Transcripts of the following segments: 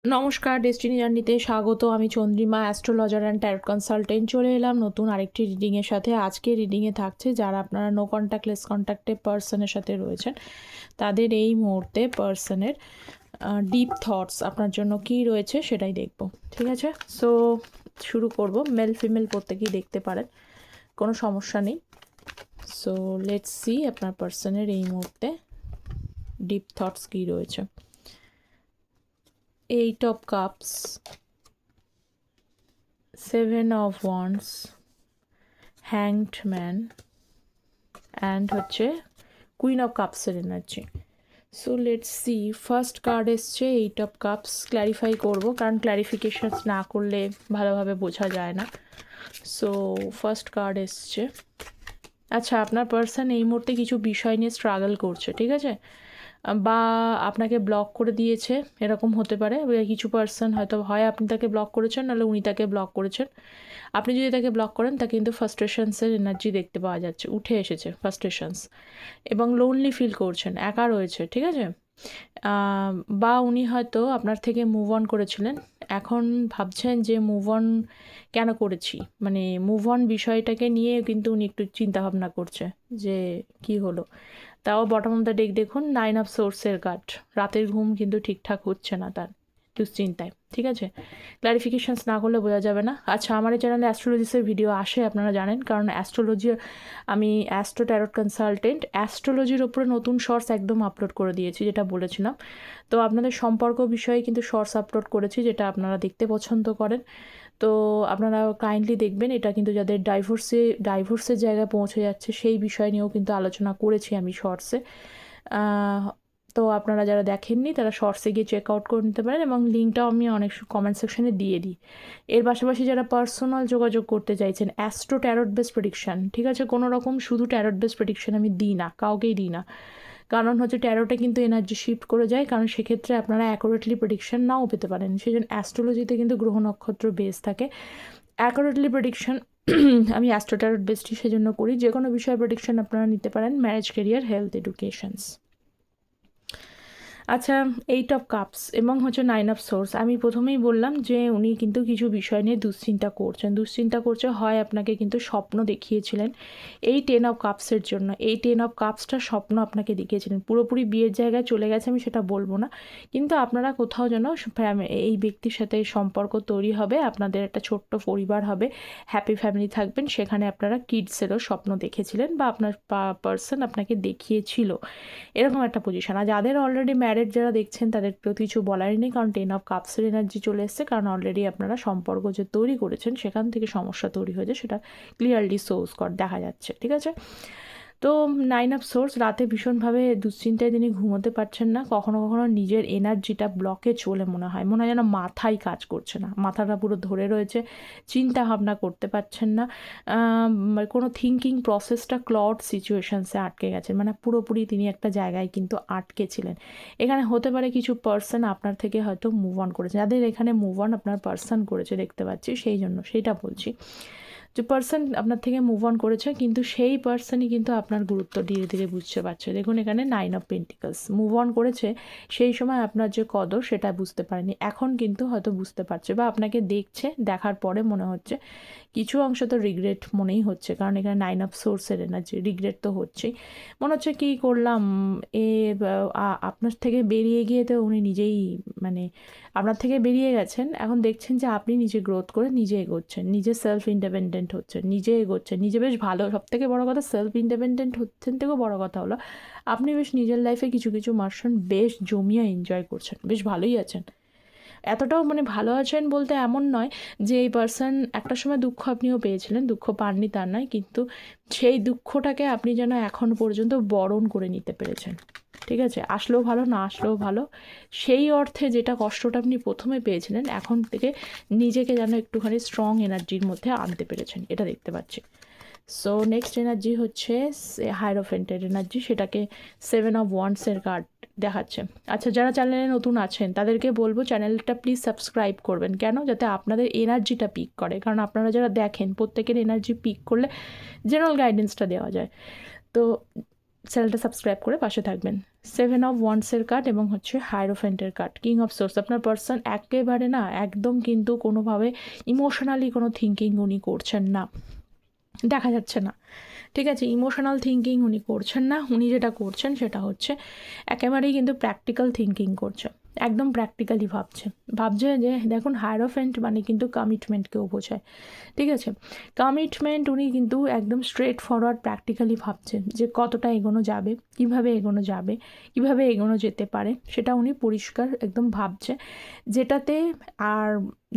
নমস্কার, ডেস্টিনি জার্নিতে স্বাগত। আমি Chandrima, astrologer and tarot consultant. চলে এলাম নতুন আরেকটি রিডিংয়ের সাথে। আজকে রিডিংয়ে থাকছে যারা আপনারা নো কন্ট্যাক্ট লেস কন্ট্যাক্টে পার্সনের সাথে রয়েছেন, তাদের এই মুহূর্তে পার্সনের ডিপ থটস আপনার জন্য কী রয়েছে সেটাই দেখব। ঠিক আছে, সো শুরু করব। মেল ফিমেল প্রত্যেকেই দেখতে পারেন, কোনো সমস্যা নেই। সো লেটস সি আপনার পার্সনের এই মুহূর্তে ডিপ থটস কী রয়েছে। 8 of Cups, 7 of Wands, Hanged Man, and হচ্ছে Queen of Cups এর energy. So let's see, first card এসছে 8 of Cups। ক্ল্যারিফাই করব, কারণ ক্ল্যারিফিকেশন না করলে ভালোভাবে বোঝা যায় না। সো ফার্স্ট কার্ড এসছে, আচ্ছা আপনার পার্সন এই মুহূর্তে কিছু বিষয় নিয়ে স্ট্রাগল করছে, ঠিক আছে, বা আপনাকে ব্লক করে দিয়েছে, এরকম হতে পারে। কিছু পার্সন হয়তো হয় আপনি তাকে ব্লক করেছেন, নাহলে উনি তাকে ব্লক করেছেন। আপনি যদি তাকে ব্লক করেন, তা কিন্তু ফার্স্ট্রেশনসের এনার্জি দেখতে পাওয়া যাচ্ছে, উঠে এসেছে ফার্স্ট্রেশনস, এবং লোনলি ফিল করছেন, একা রয়েছে, ঠিক আছে। বা উনি হয়তো আপনার থেকে মুভ অন করেছিলেন, এখন ভাবছেন যে মুভ অন কেন করেছি, মানে মুভ অন বিষয়টাকে নিয়ে কিন্তু উনি একটু চিন্তাভাবনা করছে যে কি হলো। তাও বটম অফ দ্য ডেক দেখুন, 9 অফ সোর্সের কার্ড। রাতের ঘুম কিন্তু ঠিকঠাক হচ্ছে না তার, দুশ্চিন্তায়, ঠিক আছে। ক্লারিফিকেশানস না করলে বোঝা যাবে না। আচ্ছা, আমার এই চ্যানেলে অ্যাস্ট্রোলজিসের ভিডিও আসে, আপনারা জানেন, কারণ আমি অ্যাস্ট্রো ট্যারট কনসালটেন্ট। অ্যাস্ট্রোলজির ওপরে নতুন শর্টস একদম আপলোড করে দিয়েছি, যেটা বলেছিলাম। তো আপনাদের সম্পর্ক বিষয়ে কিন্তু শর্টস আপলোড করেছি, যেটা আপনারা দেখতে পছন্দ করেন। তো আপনারা কাইন্ডলি দেখবেন। এটা কিন্তু যাদের ডাইভোর্সের জায়গায় পৌঁছে যাচ্ছে, সেই বিষয় নিয়েও কিন্তু আলোচনা করেছি আমি শর্টসে। তো আপনারা যারা দেখেননি তারা শর্টসে গিয়ে চেক আউট করে নিতে পারেন, এবং লিঙ্কটাও আমি অনেক কমেন্ট সেকশনে দিয়ে দিই। এর পাশাপাশি যারা পার্সোনাল যোগাযোগ করতে চাইছেন, অ্যাস্ট্রো ট্যারট বেস প্রেডিকশান, ঠিক আছে, কোনো রকম শুধু ট্যারট বেস প্রেডিকশান আমি দিই না, কাউকেই দিই না। কারণ হচ্ছে ট্যারোটে কিন্তু এনার্জি শিফট করে যায়, কারণ সেক্ষেত্রে আপনারা অ্যাকুরেটলি প্রেডিকশান নাও পেতে পারেন। সেই জন্য অ্যাস্ট্রোলজিতে কিন্তু গ্রহ নক্ষত্র বেস থাকে। অ্যাকুরেটলি প্রেডিকশান আমি অ্যাস্ট্রো ট্যারট বেসটি সেজন্য করি। যে কোনো বিষয়ে প্রেডিকশান আপনারা নিতে পারেন, ম্যারেজ, কেরিয়ার, হেলথ, এডুকেশনস। আচ্ছা, 8 অফ কাপস এবং হচ্ছে 9 অফ সোর্স। আমি প্রথমেই বললাম যে উনি কিন্তু কিছু বিষয় নিয়ে দুশ্চিন্তা করছে, হয় আপনাকে কিন্তু স্বপ্ন দেখিয়েছিলেন এই 10 অফ কাপসের জন্য। এই 10 অফ কাপসটা স্বপ্ন আপনাকে দেখিয়েছিলেন, পুরোপুরি বিয়ের জায়গায় চলে গেছে আমি সেটা বলবো না, কিন্তু আপনারা কোথাও যেন এই ব্যক্তির সাথে সম্পর্ক তৈরি হবে, আপনাদের একটা ছোট্ট পরিবার হবে, হ্যাপি ফ্যামিলি থাকবেন, সেখানে আপনারা কিডসেরও স্বপ্ন দেখেছিলেন, বা আপনার পার্সন আপনাকে দেখিয়েছিল, এরকম একটা পজিশন। আর যাদের অলরেডি ম্যারেড যারা দেখছেন, তাদের তো কিছু বলারই নেই, কারণ 10 অফ কাপসের এনার্জি চলে এসছে, কারণ অলরেডি আপনারা সম্পর্ক যে তৈরি করেছেন সেখান থেকে সমস্যা তৈরি হয়েছে, সেটা ক্লিয়ারলি দেখা যাচ্ছে, ঠিক আছে। তো 9 অফ সোর্স, রাতে ভীষণভাবে দুশ্চিন্তায় তিনি ঘুমোতে পারছেন না, কখনো কখনো নিজের এনার্জিটা ব্লকে চলে মনে হয় যেন মাথায় কাজ করছে না, মাথাটা পুরো ধরে রয়েছে, চিন্তা ভাবনা করতে পারছেন না, কোনো থিঙ্কিং প্রসেসটা ক্লড সিচুয়েশনসে আটকে গেছেন, মানে পুরোপুরি তিনি একটা জায়গায় কিন্তু আটকে ছিলেন। এখানে হতে পারে কিছু পার্সন আপনার থেকে হয়তো মুভ অন করেছে, যাদের এখানে মুভ অন আপনার পার্সন করেছে দেখতে পাচ্ছি, সেইটা বলছি যে পার্সন আপনার থেকে মুভ অন করেছে, কিন্তু সেই পার্সনই কিন্তু আপনার গুরুত্ব ধীরে ধীরে বুঝতে পারছে। দেখুন এখানে 9 অফ পেন্টিকলস, মুভ অন করেছে, সেই সময় আপনার যে কদর সেটা বুঝতে পারেনি, এখন কিন্তু হয়তো বুঝতে পারছে, বা আপনাকে দেখছে, দেখার পরে মনে হচ্ছে কিছু অংশ তো রিগ্রেট মনেই হচ্ছে, কারণ এখানে 9 অফ সোর্সের এনার্জি, রিগ্রেট তো হচ্ছেই, মনে হচ্ছে কী করলাম, এ আপনার থেকে বেরিয়ে গিয়ে তো উনি নিজেই, মানে আপনার থেকে বেরিয়ে গেছেন, এখন দেখছেন যে আপনি নিজে গ্রোথ করে নিজে এগোচ্ছেন, নিজে সেলফ ইন্ডিপেন্ডেন্ট হচ্ছেন, নিজে এগোচ্ছেন, নিজে বেশ ভালো, সবথেকে বড় কথা সেলফ ইন্ডিপেন্ডেন্ট হচ্ছেন, থেকেও বড় কথা হলো আপনি বেশ নিজের লাইফে কিছু কিছু মার্শন বেশ জমিয়ে এনজয় করছেন, বেশ ভালোই আছেন। এতটাও ভালো আছেন বলতে এমন নয় যে এই পার্সন, একটা সময় দুঃখ আপনিও পেয়েছিলেন, দুঃখ পাননি তা নয়, কিন্তু সেই দুঃখটাকে আপনি যেন এখন পর্যন্ত বরণ করে নিতে পেরেছেন, ঠিক আছে, আসলেও ভালো, না আসলেও ভালো, সেই অর্থে যেটা কষ্টটা আপনি প্রথমে পেয়েছিলেন, এখন থেকে নিজেকে যেন একটুখানি স্ট্রং এনার্জির মধ্যে আনতে পেরেছেন, এটা দেখতে পাচ্ছি। সো নেক্সট এনার্জি হচ্ছে হাইরোফেন্টের এনার্জি, সেটাকে 7 অফ ওয়ান্ডসের কার্ড দেখাচ্ছে। আচ্ছা, যারা চ্যানেলে নতুন আছেন তাদেরকে বলবো চ্যানেলটা প্লিজ সাবস্ক্রাইব করবেন, কেন, যাতে আপনাদের এনার্জিটা পিক করে, কারণ আপনারা যারা দেখেন প্রত্যেকের এনার্জি পিক করলে জেনারেল গাইডেন্সটা দেওয়া যায়। তো চ্যানেলটা সাবস্ক্রাইব করে পাশে থাকবেন। সেভেন অফ ওয়ান্ডসের কার্ড এবং হচ্ছে হায়ারোফেন্টের কার্ড, কিং অফ সোর্স। আপনার পার্সন একেবারে না একদম কিন্তু কোনোভাবে ইমোশনালি কোনো থিঙ্কিং উনি করছেন না, দেখা যাচ্ছে না। ঠিক আছে, ইমোশনাল থিঙ্কিং উনি করছেন না। উনি যেটা করছেন সেটা হচ্ছে একেবারেই কিন্তু প্র্যাকটিক্যাল থিঙ্কিং করছে, একদম প্র্যাকটিক্যালি ভাবছে যে দেখুন হায়ারোফেন্ট মানে কিন্তু কমিটমেন্টকেও বোঝায়। ঠিক আছে, কমিটমেন্ট উনি কিন্তু একদম স্ট্রেট ফরওয়ার্ড প্র্যাকটিক্যালি ভাবছেন যে কতটা এগোনো যাবে, কিভাবে এগোনো যাবে, কিভাবে এগোনো যেতে পারে, সেটা উনি পরিষ্কার একদম ভাবছে। যেটাতে আর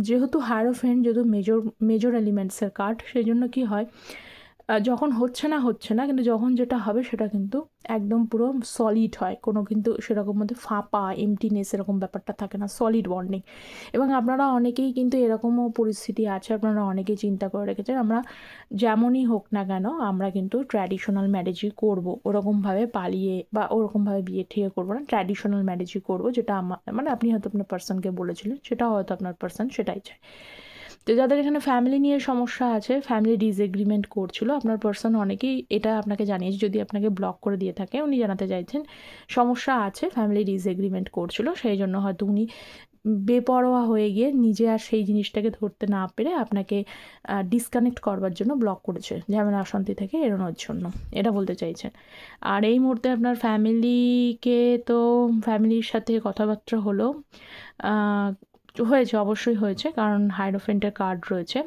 যেহেতু হায়ারোফেন্ট যেহেতু মেজর এলিমেন্টসের কার্ড, সেই জন্য কী হয়, যখন হচ্ছে না কিন্তু যখন যেটা হবে সেটা কিন্তু একদম পুরো সলিড হয়, কোনো কিন্তু সেরকম মধ্যে ফাঁপা এমটিনেস এরকম ব্যাপারটা থাকে না, সলিড বন্ডিং। এবং আপনারা অনেকেই কিন্তু এরকমও পরিস্থিতি আছে, আপনারা অনেকেই চিন্তা করে রেখেছেন আমরা যেমনই হোক না কেন আমরা কিন্তু ট্র্যাডিশনাল ম্যারেজই করবো, ওরকমভাবে পালিয়ে বা ওরকমভাবে বিয়ে ঠিয়ে করবো না, ট্র্যাডিশনাল ম্যারেজই করবো, যেটা আমার মানে আপনি হয়তো আপনার পার্সনকে বলেছিলেন, সেটা হয়তো আপনার পার্সন সেটাই চায়। তো যাদের এখানে ফ্যামিলি নিয়ে সমস্যা আছে, ফ্যামিলি ডিসএগ্রিমেন্ট করছিল, আপনার পার্সন অনেকেই এটা আপনাকে জানিয়েছে, যদি আপনাকে ব্লক করে দিয়ে থাকে উনি জানাতে চাইছেন সমস্যা আছে, ফ্যামিলি ডিসএগ্রিমেন্ট করছিল, সেই জন্য হয়তো উনি বেপরোয়া হয়ে গিয়ে নিজে আর সেই জিনিসটাকে ধরতে না পেরে আপনাকে ডিসকানেক্ট করবার জন্য ব্লক করেছে, ঝামেলা অশান্তি থেকে এড়োনোর জন্য, এটা বলতে চাইছেন। আর এই মুহূর্তে আপনার ফ্যামিলিকে তো ফ্যামিলির সাথে কথাবার্তা হলো, হয়েছে, অবশ্যই হয়েছে, কারণ হাইরোফেন্টের কার্ড রয়েছে।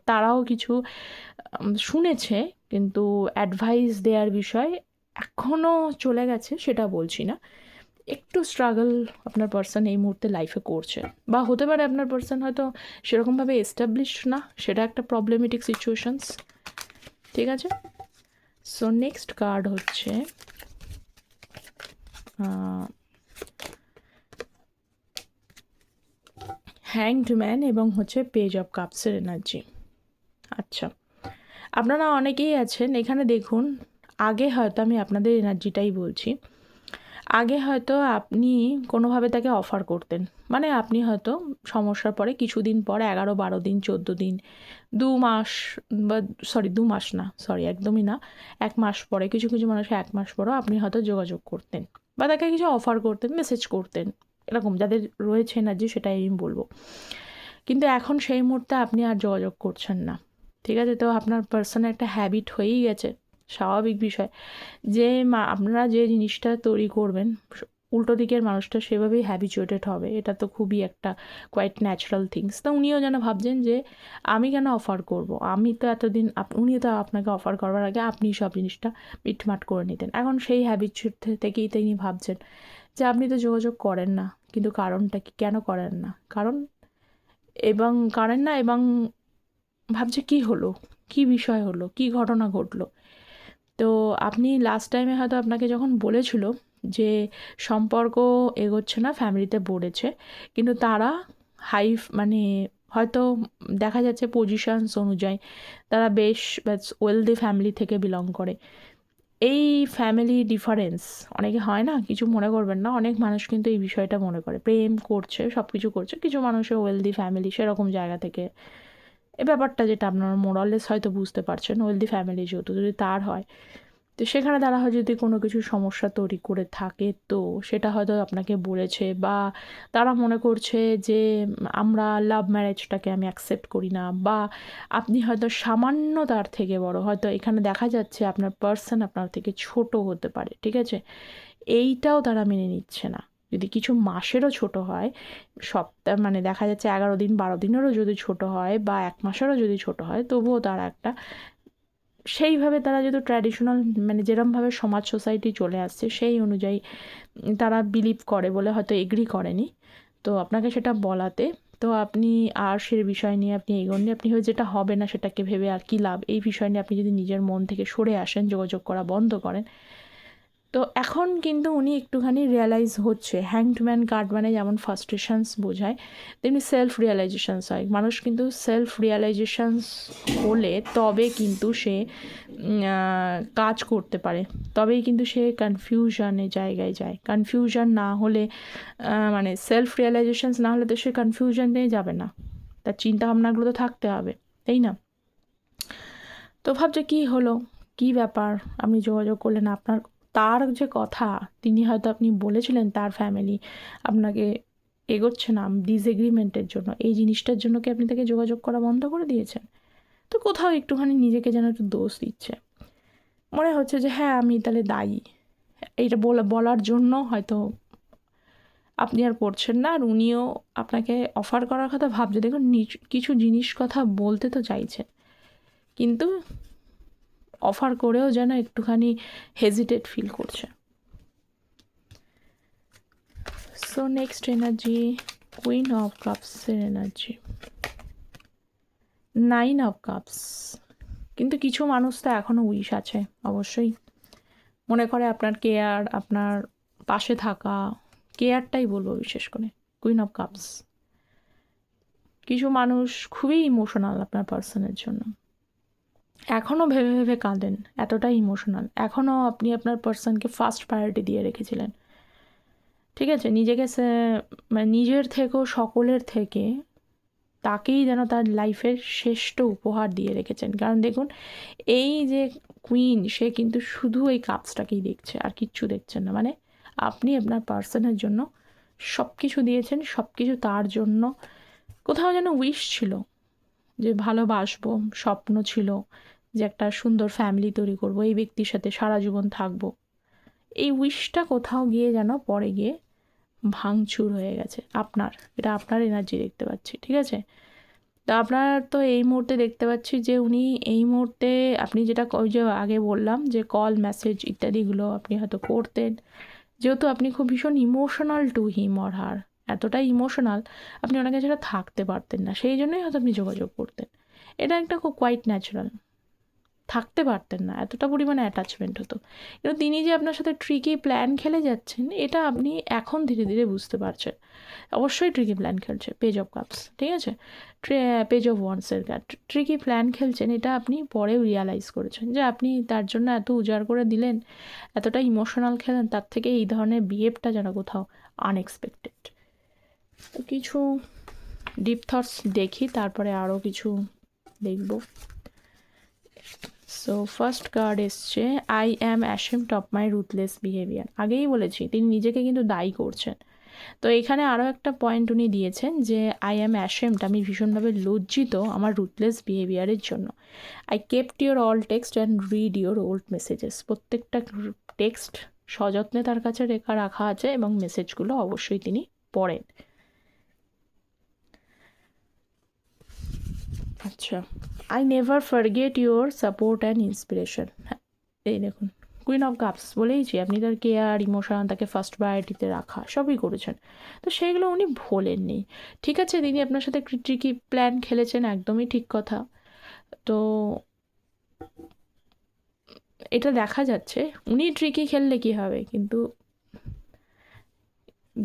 তারাও কিছু শুনেছে, কিন্তু অ্যাডভাইস দেওয়ার বিষয় এখনও চলে গেছে সেটা বলছি না, একটু স্ট্রাগল আপনার পার্সন এই মুহূর্তে লাইফে করছে, বা হতে পারে আপনার পার্সন হয়তো সেরকমভাবে এস্টাবলিশড না, সেটা একটা প্রবলেমেটিক সিচুয়েশনস। ঠিক আছে, সো নেক্সট কার্ড হচ্ছে হ্যাংড ম্যান এবং হচ্ছে পেজ অফ কাপসের এনার্জি। আচ্ছা, আপনারা অনেকেই আছেন এখানে, দেখুন আগে হয়তো আমি আপনাদের এনার্জিটাই বলছি, আগে হয়তো আপনি কোনোভাবে তাকে অফার করতেন, মানে আপনি হয়তো সমস্যার পরে কিছুদিন পর 11-12 দিন 14 দিন 2 মাস, বা 2 মাস না, একদমই না, 1 মাস পরে, কিছু কিছু মানুষের 1 মাস পরেও আপনি হয়তো যোগাযোগ করতেন বা তাকে কিছু অফার করতেন, মেসেজ করতেন, এরকম যাদের রয়েছে এনার্জি সেটাই আমি বলবো। কিন্তু এখন সেই মুহূর্তে আপনি আর যোগাযোগ করছেন না। ঠিক আছে, তো আপনার পার্সনের একটা হ্যাবিট হয়েই গেছে, স্বাভাবিক বিষয়, যে আপনারা যে জিনিসটা তৈরি করবেন উল্টো দিকের মানুষটা সেভাবেই হ্যাবিচুয়েটেড হবে, এটা তো খুবই একটা কোয়াইট ন্যাচারাল থিংস। তো উনিও যেন ভাবছেন যে আমি কেন অফার করব, আমি তো এতদিন উনি তো আপনাকে অফার করবার আগে আপনি সব জিনিসটা মিটমাট করে নিতেন, এখন সেই হ্যাবিচুয়েট থেকেই তিনি ভাবছেন যে আপনি তো যোগাযোগ করেন না, কিন্তু কারণটা কি, কেন করেন না, করেন না এবং ভাবছে কি হলো, কি বিষয় হলো, কি ঘটনা ঘটলো। তো আপনি লাস্ট টাইমে হয়তো আপনাকে যখন বলেছিল যে সম্পর্ক এগোচ্ছে না, ফ্যামিলিতে বলেছে, কিন্তু তারা মানে হয়তো দেখা যাচ্ছে পজিশনস অনুযায়ী তারা বেশ ওয়েলদি ফ্যামিলি থেকে বিলং করে। এই ফ্যামিলি ডিফারেন্স অনেকে হয় না, কিছু মনে করবেন না, অনেক মানুষ কিন্তু এই বিষয়টা মনে করে, প্রেম করছে সব কিছু করছে, কিছু মানুষের ওয়েলদি ফ্যামিলি সেরকম জায়গা থেকে, এই ব্যাপারটা যেটা আপনারা মোরাললেস হয়তো বুঝতে পারছেন, ওয়েলদি ফ্যামিলি যেহেতু যদি তার হয়, তো সেখানে তারা হয় যদি কোনো কিছু সমস্যা তৈরি করে থাকে, তো সেটা হয়তো আপনাকে বলেছে, বা তারা মনে করছে যে আমরা লাভ ম্যারেজটাকে আমি অ্যাকসেপ্ট করি না, বা আপনি হয়তো সামান্য তার থেকে বড়, হয়তো এখানে দেখা যাচ্ছে আপনার পার্সন আপনার থেকে ছোট হতে পারে। ঠিক আছে, এইটাও তারা মেনে নিচ্ছে না, যদি কিছু মাসেরও ছোট হয়, সপ্তাহ মানে দেখা যাচ্ছে 11 দিন 12 দিনেরও যদি ছোট হয়, বা 1 মাসেরও যদি ছোট হয়, তবুও তারা একটা সেইভাবে তারা যেহেতু ট্র্যাডিশনাল মানে যেরমভাবে সমাজ সোসাইটি চলে আসছে সেই অনুযায়ী তারা বিলিভ করে বলে হয়তো এগ্রি করেনি, তো আপনাকে সেটা বলাতে, তো আপনি আর সে বিষয় নিয়ে আপনি এগোননি, আপনি হয়ে যেটা হবে না সেটাকে ভেবে আর কি লাভ, এই বিষয় নিয়ে আপনি যদি নিজের মন থেকে সরে আসেন, যোগাযোগ করা বন্ধ করেন, তো এখন কিন্তু উনি একটুখানি রিয়ালাইজ হচ্ছে। হ্যাংড ম্যান কার্ড মানে যেমন ফার্স্ট্রেশনস বোঝায়, তেমনি সেলফ রিয়ালাইজেশনস হয়, মানুষ কিন্তু সেলফ রিয়ালাইজেশনস হলে তবে কিন্তু সে কাজ করতে পারে, তবেই কিন্তু সে কনফিউশনের জায়গায় যায়, কনফিউশন না হলে মানে সেলফ রিয়ালাইজেশনস না হলে তো সে কনফিউশনে যাবে না, তার চিন্তাভাবনাগুলো তো থাকতে হবে, তাই না? তো ভাবছে কী হলো, কী ব্যাপার, আপনি যোগাযোগ করলেন, আপনার তার যে কথা তিনি হয়তো আপনি বলেছিলেন তার ফ্যামিলি আপনাকে এগোচ্ছে না ডিসএগ্রিমেন্টের জন্য, এই জিনিসটার জন্য কি আপনি তাকে যোগাযোগ করা বন্ধ করে দিয়েছেন? তো কোথাও একটুখানি নিজেকে যেন একটু দোষ দিচ্ছে, মনে হচ্ছে যে হ্যাঁ আমি তাহলে দায়ী। এইটা বলার জন্য হয়তো আপনি আর করছেন না, আর উনিও আপনাকে অফার করার কথা ভাবছে। দেখুন কিছু জিনিস কথা বলতে তো চাইছেন, কিন্তু অফার করেও যেন একটুখানি হেজিটেট ফিল করছে। So next energy, queen of কাপসের এনার্জি, 9 অফ কাপস। কিন্তু কিছু মানুষ তো এখনও উইশ আছে, অবশ্যই মনে করে আপনার কেয়ার, আপনার পাশে থাকা, কেয়ারটাই বলবো বিশেষ করে। কুইন অফ কাপস, কিছু মানুষ খুবই ইমোশনাল আপনার পার্সনের জন্য, এখনও ভেবে ভেবে কাঁদেন, এতটাই ইমোশনাল। এখনও আপনি আপনার পার্সনকে ফার্স্ট প্রায়োরিটি দিয়ে রেখেছিলেন, ঠিক আছে? নিজেকে মানে নিজের থেকেও সকলের থেকে তাকেই যেন তার লাইফের শ্রেষ্ঠ উপহার দিয়ে রেখেছেন। কারণ দেখুন এই যে কুইন, সে কিন্তু শুধু এই কাপসটাকেই দেখছে, আর কিচ্ছু দেখছেন না। মানে আপনি আপনার পার্সনের জন্য সব কিছু দিয়েছেন, সব কিছু তার জন্য। কোথাও যেন উইশ ছিল যে ভালোবাসবো, স্বপ্ন ছিল যে একটা সুন্দর ফ্যামিলি তৈরি করব, এই ব্যক্তির সাথে সারা জীবন থাকবো। এই উইশটা কোথাও গিয়ে যেন পরে গিয়ে ভাঙচুর হয়ে গেছে আপনার, এটা আপনার এনার্জি দেখতে পাচ্ছি, ঠিক আছে? তো আপনার তো এই মুহূর্তে দেখতে পাচ্ছি যে উনি এই মুহূর্তে, আপনি যেটা ওই যে আগে বললাম যে কল মেসেজ ইত্যাদিগুলো আপনি হয়তো করতেন, যেহেতু আপনি খুব ভীষণ emotional to him or her, এতটাই ইমোশনাল আপনি ওনাকে ছাড়া থাকতে পারতেন না, সেই জন্যই হয়তো আপনি যোগাযোগ করতেন। এটা একটা খুব কোয়াইট ন্যাচারাল, থাকতে পারতেন না, এতটা পরিমাণে অ্যাটাচমেন্ট হতো। কিন্তু তিনি যে আপনার সাথে ট্রিকি প্ল্যান খেলে যাচ্ছেন, এটা আপনি এখন ধীরে ধীরে বুঝতে পারছেন। অবশ্যই ট্রিকি প্ল্যান খেলছে, পেজ অফ কাপস, ঠিক আছে? পেজ অফ ওয়ান্সের কার্ড, ট্রিকি প্ল্যান খেলছেন, এটা আপনি পরেও রিয়ালাইজ করেছেন যে আপনি তার জন্য এত উজাড় করে দিলেন, এতটা ইমোশনাল খেলেন, তার থেকে এই ধরনের বিহেভটা যেন কোথাও আনএক্সপেক্টেড। তো কিছু ডিপ থটস দেখি, তারপরে আরও কিছু দেখব। সো ফার্স্ট কার্ড এসছে, I am ashamed of my ruthless behaviour. আগেই বলেছি তিনি নিজেকে কিন্তু দায়ী করছেন। তো এখানে আরও একটা পয়েন্ট উনি দিয়েছেন যে আই অ্যাম অ্যাশেমড, আমি ভীষণভাবে লজ্জিত আমার রুথলেস বিহেভিয়ারের জন্য। I kept your all text and read your old messages. প্রত্যেকটা টেক্সট সযত্নে তার কাছে রাখা আছে এবং মেসেজগুলো অবশ্যই তিনি পড়েন। আচ্ছা, I never forget your support and inspiration. হ্যাঁ, এই দেখুন কুইন অফ কাপস, বলেইছি আপনি তার কেয়ার, ইমোশন, তাকে ফার্স্ট প্রায়োরিটিতে রাখা সবই করেছেন, তো সেইগুলো উনি ভোলেননি। ঠিক আছে, তিনি আপনার সাথে ট্রিকি প্ল্যান খেলেছেন, একদমই ঠিক কথা। তো এটা দেখা যাচ্ছে উনি ট্রিকি খেললে কী হবে, কিন্তু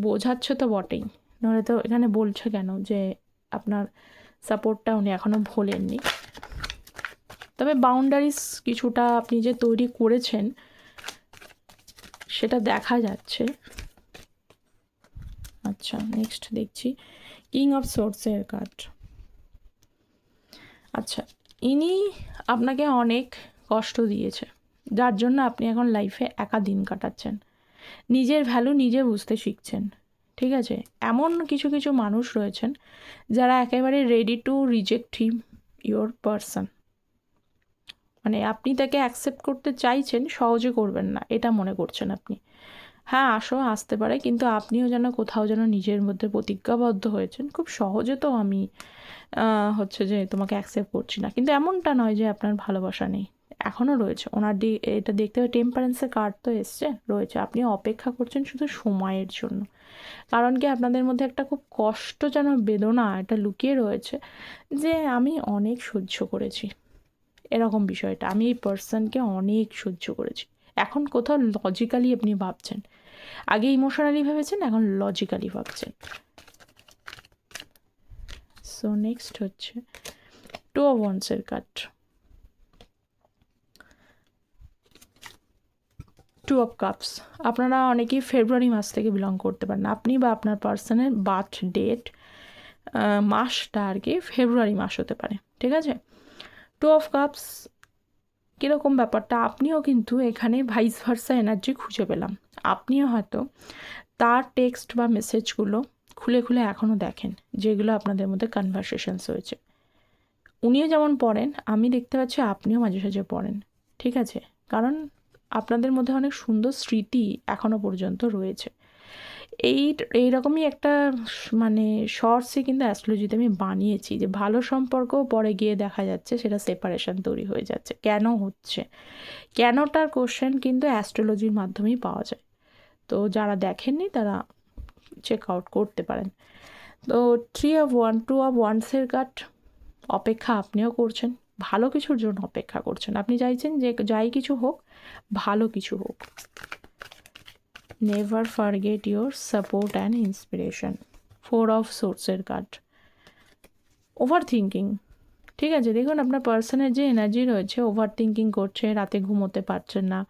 বোঝাচ্ছে তো বটেই, নাহলে তো এখানে বলছে কেন যে আপনার সাপোর্টটা উনি এখনও ভোলেননি। তবে বাউন্ডারিজ কিছুটা আপনি যে তৈরি করেছেন সেটা দেখা যাচ্ছে। আচ্ছা, নেক্সট দেখছি কিং অফ সোর্সের কার্ড। আচ্ছা, ইনি আপনাকে অনেক কষ্ট দিয়েছে, যার জন্য আপনি এখন লাইফে একা দিন কাটাচ্ছেন, নিজের ভ্যালু নিজে বুঝতে শিখছেন, ঠিক আছে? এমন কিছু কিছু মানুষ রয়েছেন যারা একেবারে ready to reject him your person, মানে আপনি তাকে অ্যাকসেপ্ট করতে চাইছেন, সহজে করবেন না এটা মনে করছেন আপনি। হ্যাঁ, আসতে পারে, কিন্তু আপনিও যেন কোথাও যেন নিজের মধ্যে প্রতিজ্ঞাবদ্ধ হয়েছেন খুব সহজে তো আমি হচ্ছে যে তোমাকে অ্যাকসেপ্ট করছি না। কিন্তু এমনটা নয় যে আপনার ভালোবাসা নেই, এখনও রয়েছে। ওনার এটা দেখতে হবে, টেম্পারেন্সের কার্ড তো এসছে, রয়েছে। আপনি অপেক্ষা করছেন শুধু সময়ের জন্য, কারণ কি আপনাদের মধ্যে একটা খুব কষ্ট যেন বেদনা এটা লুকিয়ে রয়েছে যে আমি অনেক সহ্য করেছি, এরকম বিষয়টা, আমি এই পার্সনকে অনেক সহ্য করেছি। এখন কোথাও লজিক্যালি আপনি ভাবছেন, আগে ইমোশনালি ভেবেছেন, এখন লজিক্যালি ভাবছেন। সো নেক্সট হচ্ছে টু অফ ওয়ান্সের কার্ড, টু অফ কাপস। আপনারা অনেকেই ফেব্রুয়ারি মাস থেকে বিলং করতে পারেন, আপনি বা আপনার পার্সনের বার্থ ডেট মাসটা আর কি ফেব্রুয়ারি মাস হতে পারে, ঠিক আছে? টু অফ কাপস কীরকম ব্যাপারটা, আপনিও কিন্তু এখানে ভাইস ভার্সা এনার্জি খুঁজে পেলাম। আপনিও হয়তো তার টেক্সট বা মেসেজগুলো খুলে খুলে এখনও দেখেন, যেগুলো আপনাদের মধ্যে কনভারসেশনস হয়েছে। উনিও যেমন পড়েন, আমি দেখতে পাচ্ছি আপনিও মাঝে সাঝে পড়েন, ঠিক আছে? কারণ আপনাদের মধ্যে অনেক সুন্দর স্মৃতি এখনও পর্যন্ত রয়েছে। এইরকমই একটা মানে শর্টসে কিন্তু অ্যাস্ট্রোলজিতে আমি বানিয়েছি যে ভালো সম্পর্কও পরে গিয়ে দেখা যাচ্ছে সেটা সেপারেশন তৈরি হয়ে যাচ্ছে। কেন হচ্ছে, কেনটার কোশ্চেন কিন্তু অ্যাস্ট্রোলজির মাধ্যমেই পাওয়া যায়। তো যারা দেখেননি তারা চেক আউট করতে পারেন। তো 3 অফ 1 2 অফ ওয়ান্সের কার্ড, অপেক্ষা আপনিও করছেন, ভালো কিছুর জন্য অপেক্ষা করছেন। আপনি চাইছেন যে যাই কিছু হোক, ভালো কিছু হোক। Never forget your support and inspiration, 4 of সোর্সের কার্ড। ওভার থিঙ্কিং, ঠিক আছে? দেখুন আপনার পার্সনের যে এনার্জি রয়েছে, ওভার থিঙ্কিং করছে, রাতে ঘুমোতে পারছেন না,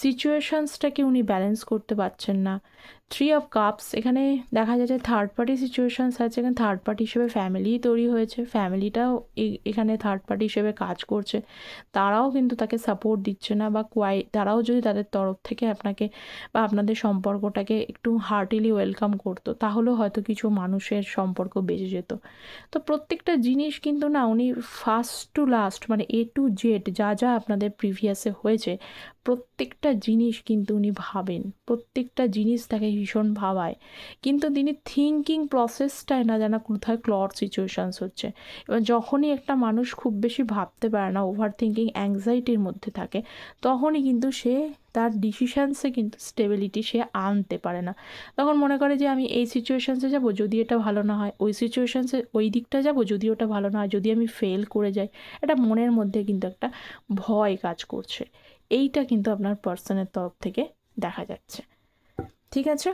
সিচুয়েশানসটাকে উনি ব্যালেন্স করতে পারছেন না। 3 অফ কাপস, এখানে দেখা যাচ্ছে থার্ড পার্টি সিচুয়েশানস আছে। এখানে থার্ড পার্টি হিসেবে ফ্যামিলি তৈরি হয়েছে, ফ্যামিলিটাও এখানে থার্ড পার্টি হিসেবে কাজ করছে, তারাও কিন্তু তাকে সাপোর্ট দিচ্ছে না, বা তারাও যদি তাদের তরফ থেকে আপনাকে বা আপনাদের সম্পর্কটাকে একটু হার্টিলি ওয়েলকাম করতো, তাহলেও হয়তো কিছু মানুষের সম্পর্ক বেঁচে যেত। তো প্রত্যেকটা জিনিস কিন্তু না, উনি ফার্স্ট টু লাস্ট মানে A to Z যা যা আপনাদের প্রিভিয়াসে হয়েছে, প্রত্যেকটা জিনিস কিন্তু উনি ভাবেন, প্রত্যেকটা জিনিস তাকে ভীষণ ভাবায়। কিন্তু তিনি থিঙ্কিং প্রসেসটায় না জানা কোথায় ক্লড সিচুয়েশানস হচ্ছে। এবার যখনই একটা মানুষ খুব বেশি ভাবতে পারে না, ওভার থিঙ্কিং অ্যাংজাইটির মধ্যে থাকে, তখনই কিন্তু সে তার ডিসিশানসে কিন্তু স্টেবিলিটি সে আনতে পারে না। তখন মনে করে যে আমি এই সিচুয়েশানসে যাব, যদি এটা ভালো না হয়, ওই সিচুয়েশানসে ওই দিকটা যাব, যদি ওটা ভালো না হয়, যদি আমি ফেল করে যাই, এটা মনের মধ্যে কিন্তু একটা ভয় কাজ করছে। এইটা কিন্তু আপনার পার্সনের তরফ থেকে দেখা যাচ্ছে, ঠিক আছে?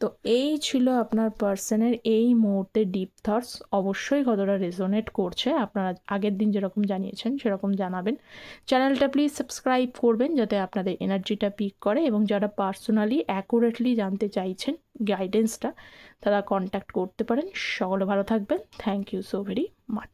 তো এই ছিল আপনার পার্সনের এই মুহূর্তে ডিপ থটস। অবশ্যই কতটা রেজোনেট করছে আপনারা আগের দিন যেরকম জানিয়েছেন সেরকম জানাবেন। চ্যানেলটা প্লিজ সাবস্ক্রাইব করবেন যাতে আপনাদের এনার্জিটা পিক করে, এবং যারা পার্সোনালি অ্যাকুরেটলি জানতে চাইছেন গাইডেন্সটা, তারা কন্ট্যাক্ট করতে পারেন। সকলে ভালো থাকবেন। Thank you so very much.